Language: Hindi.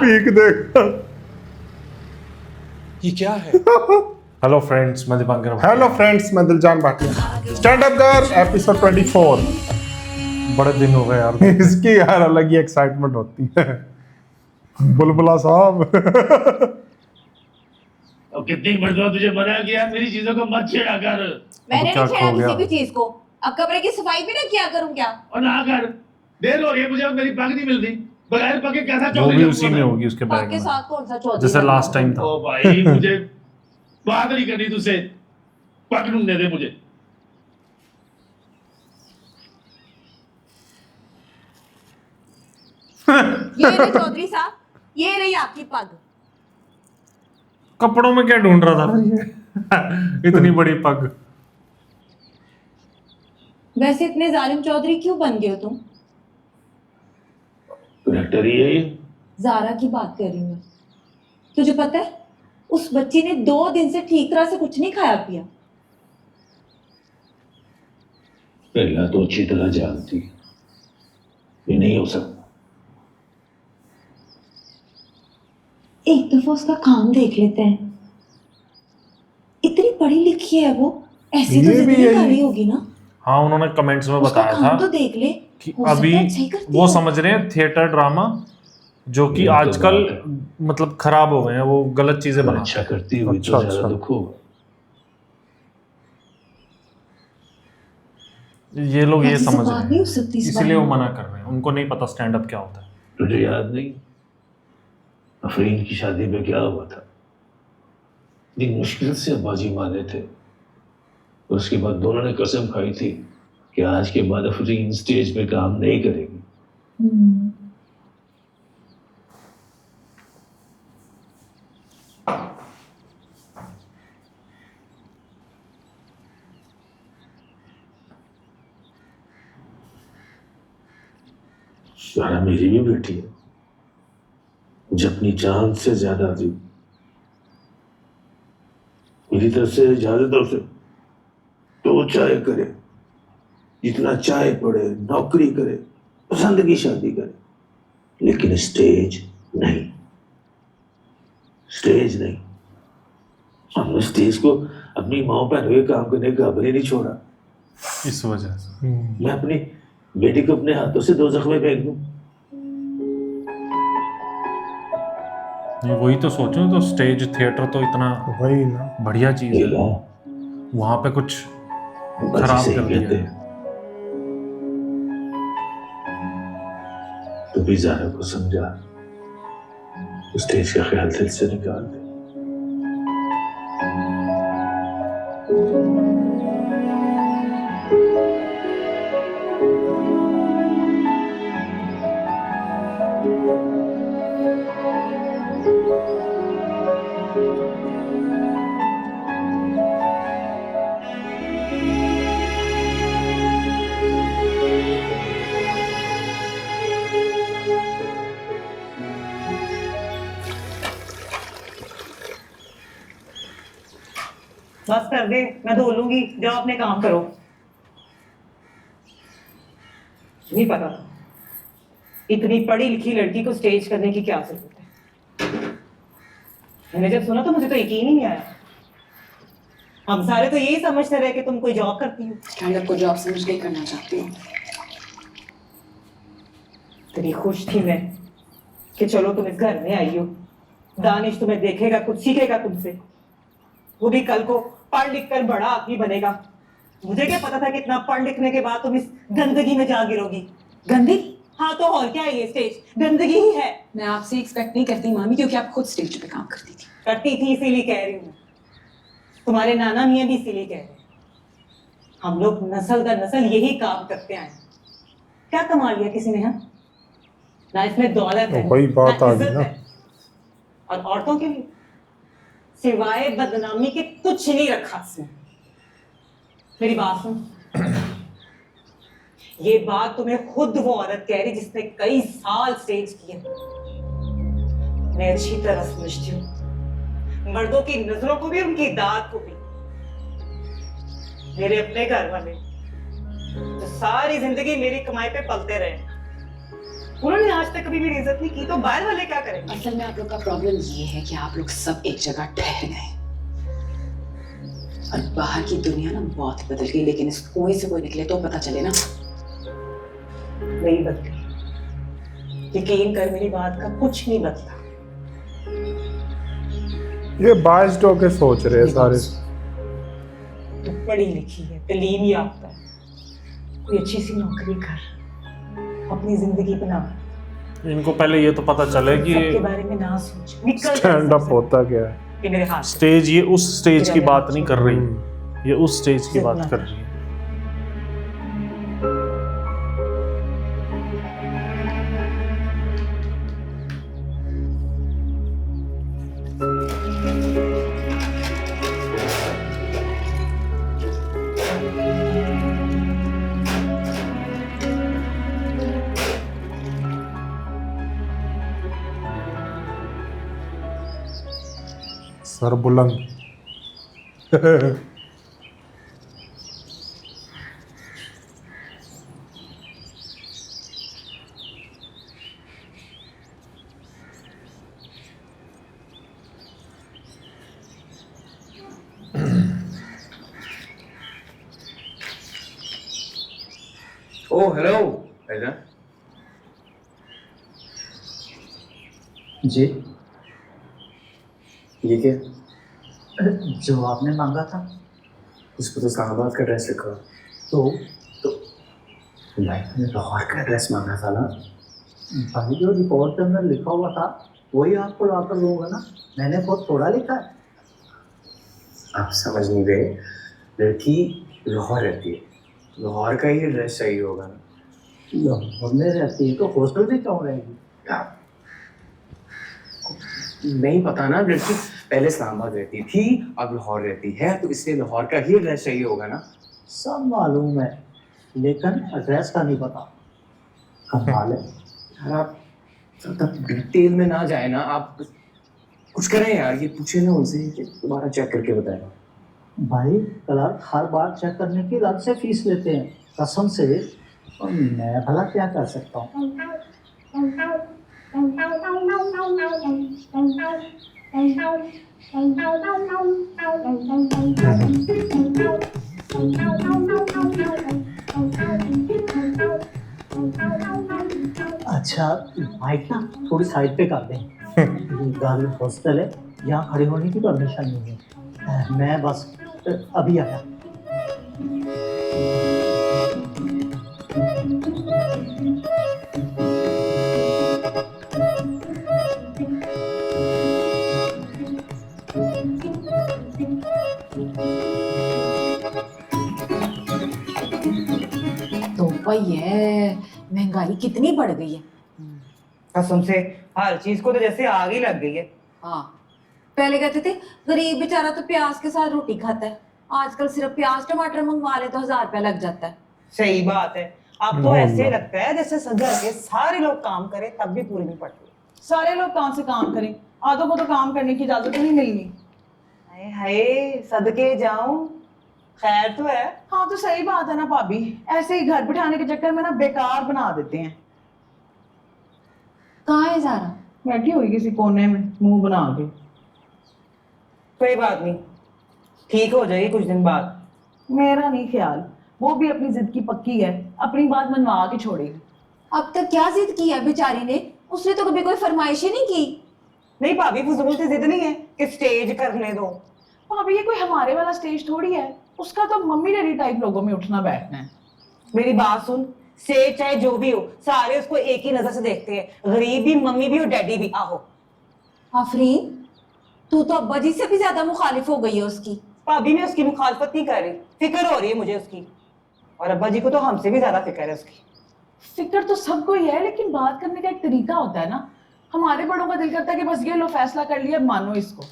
पीक देख। ये क्या है? हेलो फ्रेंड्स, मैं दीपांकर। हेलो फ्रेंड्स, मैं Diljan Bhatia. Stand up girl episode 24। बड़े दिन हो गए यार। इसकी यार अलग ही एक्साइटमेंट होती है। बुलबुला साहब। अब कितनी मर्तबा तुझे मना किया मेरी चीजों को मत छेड़ा कर मैंने क्या नहीं छेड़ा खो गया? किसी भी चीज को। अब कमरे की सफाई भी ना किया करूं क्या? और ना कर। देर हो रही है, मुझे अब मेरी पग नहीं मिल रही। बगैर पग के कैसा वो चौधरी भी लगूंगा उसी में मैं? होगी, उसके बैग आपके में, साथ कौन सा चौधरी जैसे लगा? लास्ट टाइम था। ओ भाई, मुझे बात नहीं करनी तुझसे। पग ढूंढने दे मुझे। ये रही चौधरी साहब, ये रही आपकी पग। कपड़ों में क्या ढूंढ रहा था ये? इतनी बड़ी पग। वैसे इतने जालिम चौधरी क्यों बन गए हो तुम? करेक्टर ही है ये। जारा की बात कर रही हूँ मैं। तुझे पता है उस बच्ची ने 2 दिन से ठीक तरह से कुछ नहीं खाया पिया। पहला तो अच्छी तरह जानती ये नहीं हो सकता। एक दफा उसका काम देख लेते हैं। इतनी पढ़ी लिखी है वो, ऐसी तो ये भी जिंदगी यही- कर रही होगी ना। हाँ, उन्होंने कमेंट्स में उसका बताया काम तो था देख ले कि हो सकता अभी है अच्छा ही करती वो हो। समझ रहे हैं थिएटर ड्रामा जो कि ये तो आजकल बात है। मतलब खराब हो गए हैं, वो गलत चीजें तो बनाते अच्छा हैं। करती हुई अच्छा, तो ज्यादा अच्छा। दुख होगा। ये लोग ये ऐसी समझ बात रहे नहीं हैं, हो सकती इस इसीलिए बारे वो में। मना कर रहे हैं। उनको नहीं पता स्टैंड अप क्या होता है। तुझे याद नहीं अफरीन की शादी में क्या हुआ था? इतनी मुश्किल से बाजी मारे थे और उसके बाद दोनों ने कसम खाई थी कि आज के बाद अफरीन स्टेज पे काम नहीं करेगी। हम्म। सारा मेरी भी बेटी है, मुझे अपनी जान से ज्यादा दी। मेरी तरफ से इजाजत हो उसे तो चाहे करे, जितना चाहे पढ़े, नौकरी करे, पसंद की शादी करे, लेकिन स्टेज नहीं। स्टेज नहीं। हमने स्टेज को अपनी माँ बहन हुए काम करने का कभी नहीं छोड़ा। इस वजह से मैं अपनी बेटी को अपने हाथों से दोजख में फेंक दूं? ये वही तो सोचो, तो स्टेज थिएटर तो इतना वही ना। बढ़िया चीज ये है, लो, वहां पे कुछ बस खराब इसे कर ही दिया कहते है। हैं। तो भी ज़ारा को समझा, स्टेज का ख्याल दिल से निकाल दे। बस कर दे, मैं धो लूंगी। जाओ अपने काम करो। नहीं पता था इतनी पढ़ी लिखी लड़की को स्टेज करने की क्या जरूरत है। मैंने जब सुना तो मुझे तो यकीन ही नहीं आया। हम सारे तो यही समझते रहे कि तुम कोई जॉब करती हो। स्टैंड अप को जॉब समझ के ही करना चाहती हूँ। इतनी खुश थी मैं कि चलो तुम इस घर में आई हो, दानिश तुम्हें देखेगा, कुछ सीखेगा तुमसे, वो भी कल को पढ़ लिख कर बड़ा आदमी बनेगा। मुझे क्या पता था कि इतना पढ़ लिखने के बाद तुम इस गंदगी में जा गिरोगी। गंदगी? हाँ तो और क्या है, ये स्टेज गंदगी ही है। मैं आपसे एक्सपेक्ट नहीं करती मामी, क्योंकि आप खुद स्टेज पे काम करती थी। करती थी इसीलिए कह रही हूँ। तुम्हारे नाना मियाँ भी इसीलिए कह रहे हैं। हम लोग नस्ल दर नस्ल यही काम करते आए। क्या कमा लिया किसी ने? हाँ, ना इसमें दौलत है, वही बात ना आ गई इज्जत ना। है। और औरतों के लिए सिवाय बदनामी के कुछ नहीं रखा इसमें। मेरी बात सुन। ये बात तुम्हें खुद वो औरत कह रही जिसने कई साल स्टेज किए। मैं अच्छी तरह समझती हूँ मर्दों की नजरों को भी, उनकी दाद को भी। मेरे अपने घर वाले जो सारी जिंदगी मेरी कमाई पे पलते रहे, उन्होंने आज तक कभी मेरी इज्जत नहीं की, तो बाहर वाले क्या करेंगे? असल में आप लोग का प्रॉब्लम ये है कि आप लोग सब एक जगह ठहर गए और बाहर की दुनिया ना बहुत बदल गई, लेकिन इस कुएं से कोई निकले तो पता चले ना। नहीं बदली, यकीन कर मेरी बात का कुछ नहीं बदला। ये बाइस्ड होके सोच रहे हैं सारे। तू पढ़ी लिखी है, तालीम याफ्ता है, कोई अच्छी सी नौकरी कर, अपनी जिंदगी बना। इनको पहले ये तो पता चले कि सबके बारे में ना सोच, निकल स्टैंड अप होता क्या है? कि मेरे हाथ से। स्टेज, ये उस स्टेज की बात नहीं कर रही, ये उस स्टेज की बात कर रही है। सर बुलंद। ओ हेलो भाईजान। जी, ये क्या? जो आपने मांगा था। उस पर तो इस्लामाबाद का ड्रेस लिखा। तो भाई मैंने लाहौर का ड्रेस मांगा था ना। भाई जो रिपोर्ट के अंदर लिखा हुआ था वही आपको लाकर दूंगा ना, मैंने खुद थोड़ा लिखा है। आप समझ नहीं गए, लड़की लाहौर रहती है, लाहौर का ही ड्रेस चाहिए होगा ना। लाहौर में रहती है तो हॉस्टल में क्यों रहेगी? नहीं पता ना, लड़की पहले इस्लामाबाद रहती थी, अब लाहौर रहती है, तो इसलिए लाहौर का ही ड्रेस चाहिए होगा ना। सब मालूम है लेकिन एड्रेस का नहीं पता। कमाल है यार, आप तब डिटेल में ना जाए ना, आप कुछ करें यार, ये पूछे ना उनसे, दोबारा चेक करके बताएगा। भाई। क्लर्क हर बार चेक करने की अलग से फीस लेते हैं, कसम से। और मैं भला क्या कर सकता हूँ? अच्छा माइक ना थोड़ी साइड पे कर दें। ये गर्ल हॉस्टल है, यहाँ खड़े होने की परमिशन नहीं है। मैं बस अभी आया। तो वही है, महंगाई कितनी बढ़ गई है। कसम से हर चीज को तो जैसे आग ही लग गई है। हाँ, पहले कहते थे गरीब बेचारा तो प्याज के साथ रोटी खाता है, आजकल सिर्फ प्याज टमाटर मंगवा ले तो 1000 रुपया लग जाता है। सही बात है। अब तो ऐसे लगता है जैसे घर के सारे लोग काम करें तब भी पूरी नहीं पड़ती। सारे लोग कहाँ से काम करें, आधों को तो काम करने की इजाजत नहीं मिलनी। हाय हाय, सदके जाऊं, खैर तो है। हाँ तो सही बात है ना भाभी, ऐसे ही घर बिठाने के चक्कर में ना बेकार बना देते हैं। कहाँ है ज़ारा? बैठी हुई किसी कोने में मुंह बना के। कोई बात नहीं, ठीक हो जाएगी कुछ दिन बाद। मेरा नहीं ख्याल, वो भी अपनी जिद की पक्की है, अपनी बात मनवा के छोड़ेगी। अब तक क्या जिद की है बेचारी ने? उसने तो कभी कोई फरमाइश ही नहीं की। नहीं भाभी, फजूल से जिद नहीं है कि स्टेज करने दो। भाभी ये कोई हमारे वाला स्टेज थोड़ी है, उसका तो मम्मी डैडी टाइप लोगों में उठना बैठना है। मेरी बात सुन, स्टेज चाहे जो भी हो, सारे उसको एक ही नजर से देखते हैं, गरीब भी, मम्मी भी और डैडी भी। आहो आफरीन, तू तो अब्बा जी से भी ज्यादा मुखालिफ हो गई है उसकी। भाभी मैं उसकी मुखालफत नहीं कर रही, फिक्र हो रही है मुझे उसकी, और अब्बा जी को तो हमसे भी ज्यादा फिक्र है उसकी। फिक्र तो सबको ही है, लेकिन बात करने का एक तरीका होता है ना। हमारे बड़ों का दिल करता है कि बस ये लो फैसला कर लिया, मानो इसको।